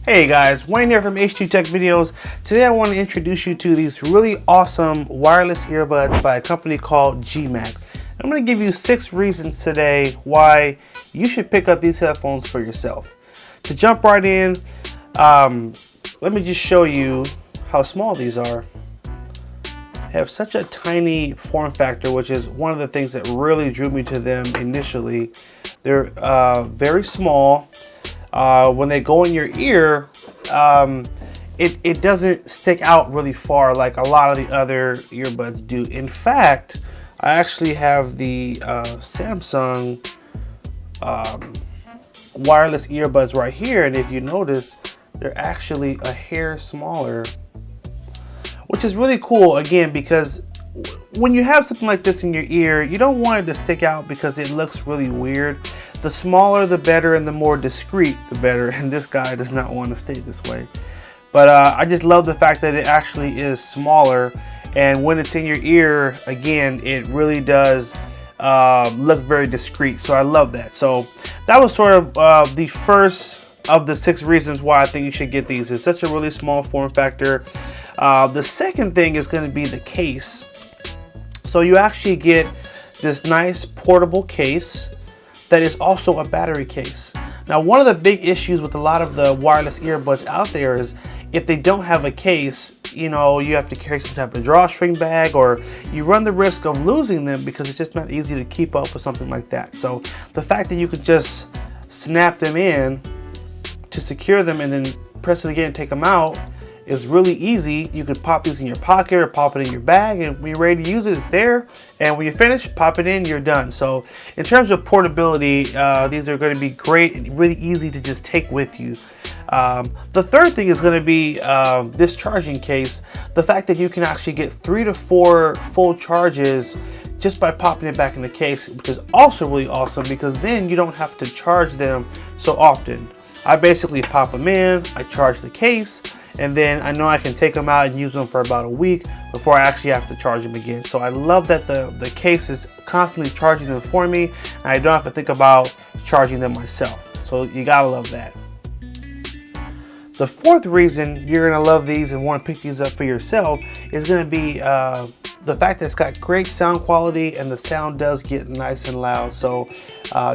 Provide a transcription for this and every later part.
Hey guys, Wayne here from H2 Tech Videos. Today I want to introduce you to these really awesome wireless earbuds by a company called Jeemak. I'm going to give you 6 reasons today why you should pick up these headphones for yourself. To jump right in, let me just show you how small these are. They have such a tiny form factor, which is one of the things that really drew me to them initially. They're very small. When they go in your ear, it doesn't stick out really far like a lot of the other earbuds do. In fact, I actually have the Samsung wireless earbuds right here, and if you notice, they're actually a hair smaller, which is really cool, again, because when you have something like this in your ear, you don't want it to stick out because it looks really weird. The smaller the better, and the more discreet the better, and this guy does not want to stay this way. But I just love the fact that it actually is smaller, and when it's in your ear, again, it really does look very discreet, so I love that. So that was sort of the first of the 6 reasons why I think you should get these. It's such a really small form factor. The second thing is going to be the case. So you actually get this nice portable case that is also a battery case. Now, one of the big issues with a lot of the wireless earbuds out there is if they don't have a case, you know, you have to carry some type of drawstring bag, or you run the risk of losing them because it's just not easy to keep up with something like that. So the fact that you could just snap them in to secure them and then press it again and take them out is really easy. You could pop these in your pocket or pop it in your bag, and when you're ready to use it, it's there. And when you're finished, pop it in, you're done. So in terms of portability, these are going to be great and really easy to just take with you. The third thing is going to be this charging case. The fact that you can actually get 3 to 4 full charges just by popping it back in the case, which is also really awesome because then you don't have to charge them so often. I basically pop them in, I charge the case, and then I know I can take them out and use them for about a week before I actually have to charge them again. So I love that the case is constantly charging them for me, and I don't have to think about charging them myself. So you gotta love that. The fourth reason you're gonna love these and want to pick these up for yourself is gonna be the fact that it's got great sound quality, and the sound does get nice and loud. So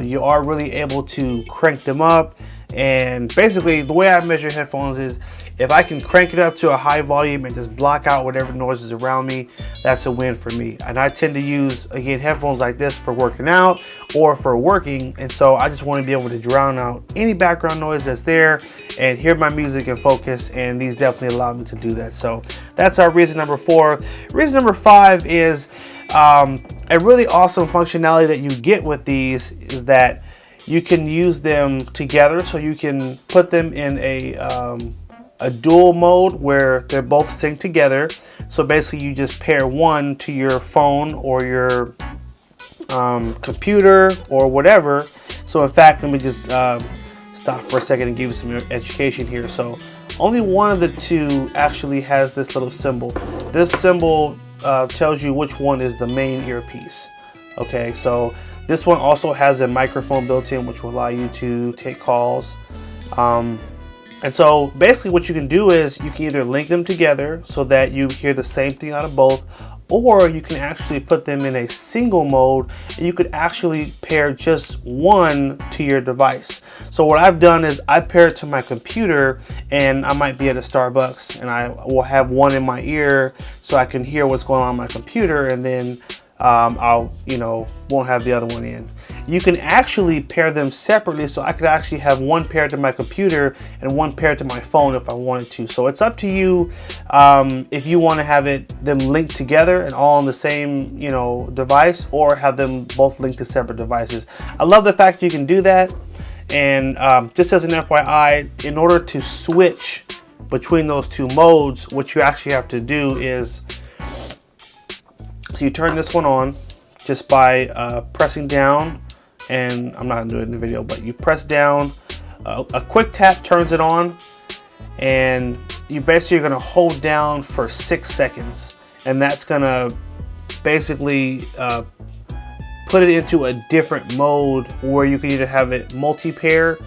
you are really able to crank them up. And basically the way I measure headphones is if I can crank it up to a high volume and just block out whatever noise is around me, that's a win for me. And I tend to use, again, headphones like this for working out or for working, and so I just want to be able to drown out any background noise that's there and hear my music and focus, and these definitely allow me to do that. So that's our reason number 4. Reason number 5 is a really awesome functionality that you get with these is that you can use them together. So you can put them in a dual mode where they're both synced together. So basically you just pair one to your phone or your computer or whatever. So in fact, let me just stop for a second and give you some education here. So only one of the two actually has this little symbol. This symbol tells you which one is the main earpiece. Okay, so this one also has a microphone built in, which will allow you to take calls. And so basically what you can do is you can either link them together so that you hear the same thing out of both, or you can actually put them in a single mode, and you could actually pair just one to your device. So what I've done is I pair it to my computer, and I might be at a Starbucks and I will have one in my ear so I can hear what's going on my computer, and then I'll, won't have the other one in. You can actually pair them separately, so I could actually have one paired to my computer and one paired to my phone if I wanted to. So it's up to you if you want to have them linked together and all on the same device, or have them both linked to separate devices. I love the fact you can do that. And just as an FYI, in order to switch between those 2 modes, what you actually have to do is, so you turn this one on just by pressing down, and I'm not gonna do it in the video, but you press down, a quick tap turns it on, and you basically are gonna hold down for 6 seconds, and that's gonna basically put it into a different mode where you can either have it multi-pair,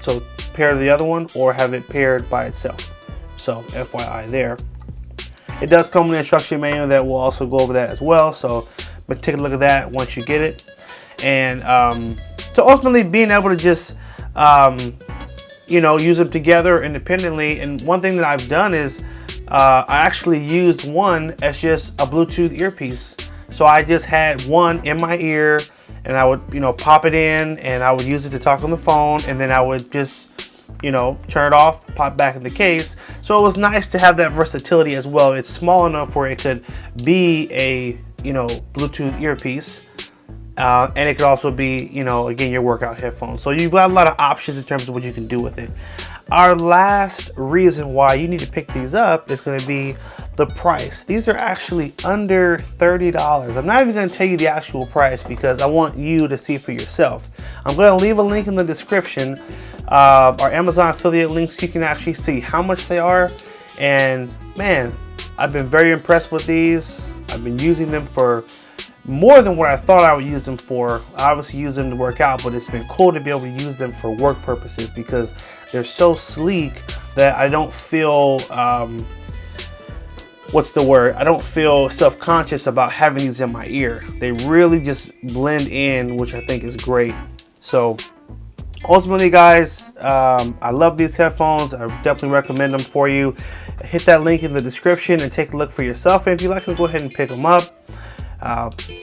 so paired to the other one or have it paired by itself. So FYI there. It does come with an instruction manual that will also go over that as well. So but take a look at that once you get it. And so ultimately being able to just you know, use them together independently. And one thing that I've done is I actually used one as just a Bluetooth earpiece. So I just had one in my ear, and I would, you know, pop it in, and I would use it to talk on the phone, and then I would just, you know, turn it off, pop back in the case. So it was nice to have that versatility as well. It's small enough where it could be a, you know, Bluetooth earpiece. And it could also be, you know, again, your workout headphones. So you've got a lot of options in terms of what you can do with it. Our last reason why you need to pick these up is going to be the price. These are actually under $30. I'm not even going to tell you the actual price because I want you to see for yourself. I'm going to leave a link in the description. Our Amazon affiliate links, you can actually see how much they are. And man, I've been very impressed with these. I've been using them for more than what I thought I would use them for. I obviously use them to work out, but it's been cool to be able to use them for work purposes because they're so sleek that I don't feel, what's the word? I don't feel self-conscious about having these in my ear. They really just blend in, which I think is great. So ultimately, guys, I love these headphones. I definitely recommend them for you. Hit that link in the description and take a look for yourself. And if you like them, go ahead and pick them up.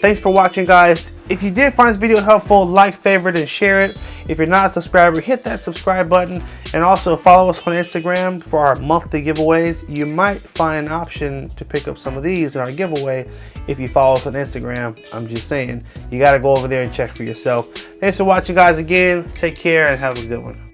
Thanks for watching, guys. If you did find this video helpful, like, favorite, and share it. If you're not a subscriber, hit that subscribe button, and also follow us on Instagram for our monthly giveaways. You might find an option to pick up some of these in our giveaway if you follow us on Instagram. I'm just saying, you got to go over there and check for yourself. Thanks for watching, guys. Again, take care and have a good one.